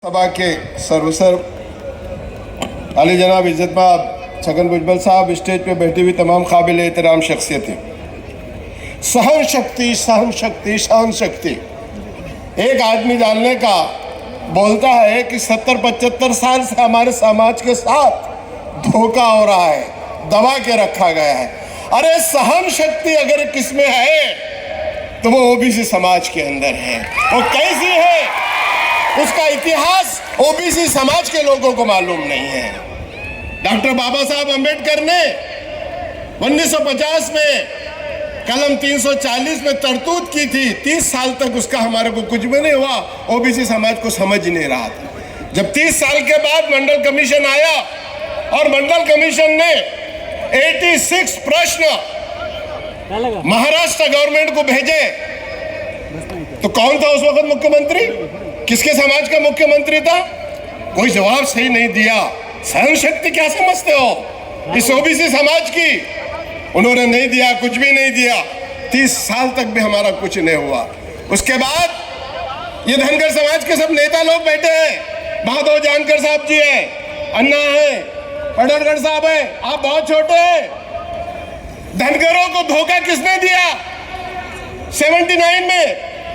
सभा के सर्वसर्व अली जनाब इज्जतमाब छगन भुजबल साहब, स्टेज पे बैठी हुई तमाम काबिल एहतराम शख्सियतें, सहन शक्ति सहन शक्ति सहन शक्ति। एक आदमी जानने का बोलता है कि 70-75 साल से हमारे समाज के साथ धोखा हो रहा है, दबा के रखा गया है। अरे सहन शक्ति अगर किसमें है तो वो ओबीसी समाज के अंदर है। वो कैसी है उसका इतिहास ओबीसी समाज के लोगों को मालूम नहीं है। डॉक्टर बाबा साहब अम्बेडकर ने 1950 में कलम 340 में तरतूत की थी। 30 साल तक उसका हमारे को कुछ भी नहीं हुआ, ओबीसी समाज को समझ ही नहीं रहा था। जब 30 साल के बाद मंडल कमीशन आया और मंडल कमीशन ने 86 प्रश्न महाराष्ट्र गवर्नमेंट को भेजे, तो कौन था उस वक्त मुख्यमंत्री? किसके समाज का मुख्यमंत्री था? कोई जवाब सही नहीं दिया। सहन शक्ति क्या समझते हो इस ओबीसी समाज की? उन्होंने नहीं दिया, कुछ भी नहीं दिया। 30 साल तक भी हमारा कुछ नहीं हुआ। उसके बाद ये धनगर समाज के सब नेता लोग बैठे हैं। बहादुर जानकर साहब जी है, अन्ना है, पडरगढ़ साहब है, आप बहुत छोटे हैं। धनगरों को धोखा किसने दिया? 79 में,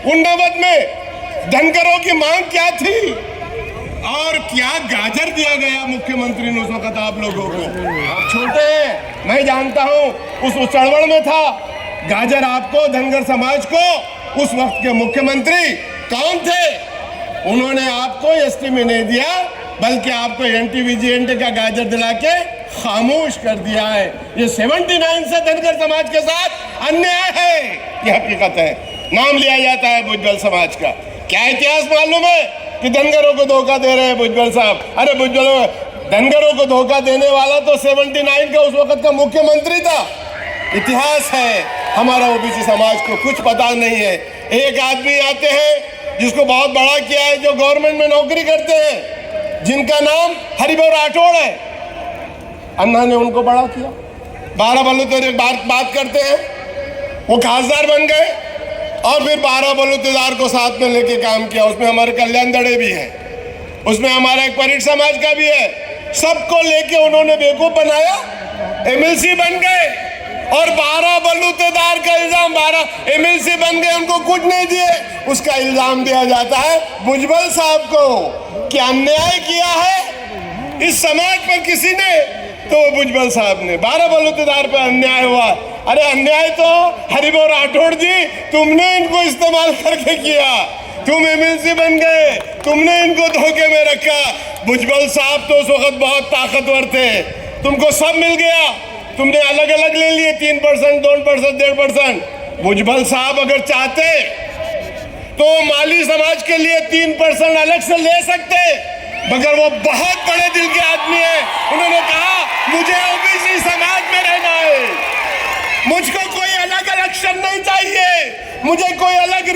89 में धनगरों की मांग क्या थी और क्या गाजर दिया गया मुख्यमंत्री ने उस वक्त आप लोगों को? आप छोटे हैं, मैं जानता हूं उस चळवळ में था। गाजर आपको, धनगर समाज को उस वक्त के मुख्यमंत्री कौन थे? उन्होंने आपको एसटी में नहीं दिया, बल्कि आपको एनटीवीजीएनटी का गाजर दिला के खामोश कर दिया है। ये 79 से धनगर समाज के साथ अन्याय है, ये हकीकत है। नाम लिया जाता है भुजबल समाज का। क्या इतिहास मालूम है कि धनगरों को धोखा दे रहे हैं भुजबल साहब? अरे भुजबल धनगरों को धोखा देने वाला तो 79 का उस वक्त का मुख्यमंत्री था। इतिहास है, हमारा ओबीसी समाज को कुछ पता नहीं है। एक आदमी आते हैं जिसको बहुत बड़ा किया है, जो गवर्नमेंट में नौकरी करते हैं, जिनका नाम हरिभाऊ राठौड़ है। अन्ना ने उनको बड़ा किया। 12 बलूतेदार बात करते हैं, वो खासदार बन गए और फिर 12 बलूतेदार को साथ में लेके काम किया। उसमें हमारे कल्याण दड़े भी है, उसमें हमारा एक परिट समाज का भी है। सबको लेके उन्होंने बेवकूफ बनाया, एमएलसी बन गए और 12 बलूतेदार का इल्जाम, 12 एमएलसी बन गए, उनको कुछ नहीं दिए। उसका इल्जाम दिया जाता है भुजबल साहब को कि अन्याय किया है इस समाज पर किसी ने, तो वो भुजबल साहब ने। 12 बलूतेदार पर अन्याय हुआ। अरे अन्याय तो हरिभाऊ राठौड़ जी तुमने इनको इस्तेमाल करके किया, तुम एमएलसी बन गए, तुमने इनको धोखे में रखा। भुजबल साहब तो उस वक्त बहुत ताकतवर थे, तुमको सब मिल गया, तुमने अलग अलग ले लिए 3%, 2%, 1.5%। भुजबल साहब अगर चाहते तो माली समाज के लिए 3% अलग से ले सकते, मगर वो बहुत बड़े दिल के आदमी है। उन्होंने कहा मुझे ओबीसी समाज में रहना है, मुझको कोई अलग आरक्षण नहीं चाहिए, मुझे कोई अलग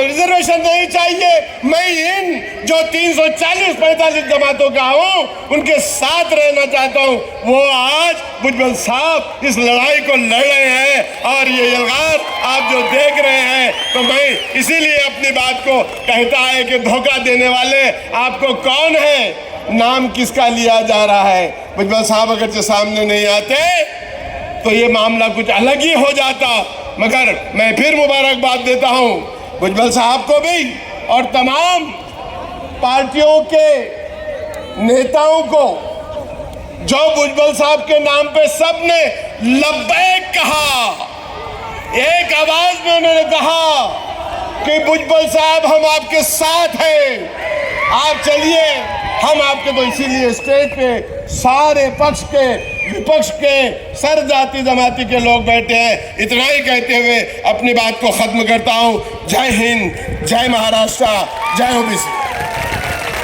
रिजर्वेशन नहीं चाहिए। मैं इन जो 340-45 जमातों का हूं उनके साथ रहना चाहता हूं। वो आज भुजबल साहब इस लड़ाई को लड़ रहे हैं और ये यलगार आप जो देख रहे हैं, तो मैं इसीलिए अपनी बात को कहता है कि धोखा देने वाले आपको कौन है, नाम किसका लिया जा रहा है। भुजबल साहब अगर जो सामने नहीं आते तो ये मामला कुछ अलग ही हो जाता। मगर मैं फिर मुबारकबाद देता हूं भुजबल साहब को भी और तमाम पार्टियों के नेताओं को, जो भुजबल साहब के नाम पे सबने लब्बैक कहा। एक आवाज में उन्होंने कहा कि भुजबल साहब हम आपके साथ हैं, आप चलिए, हम आपके। तो इसीलिए स्टेज पे सारे पक्ष के, विपक्ष के, सर जाति जमाती के लोग बैठे हैं। इतना ही कहते हुए अपनी बात को खत्म करता हूं। जय हिंद, जय महाराष्ट्र, जय ओबीसी।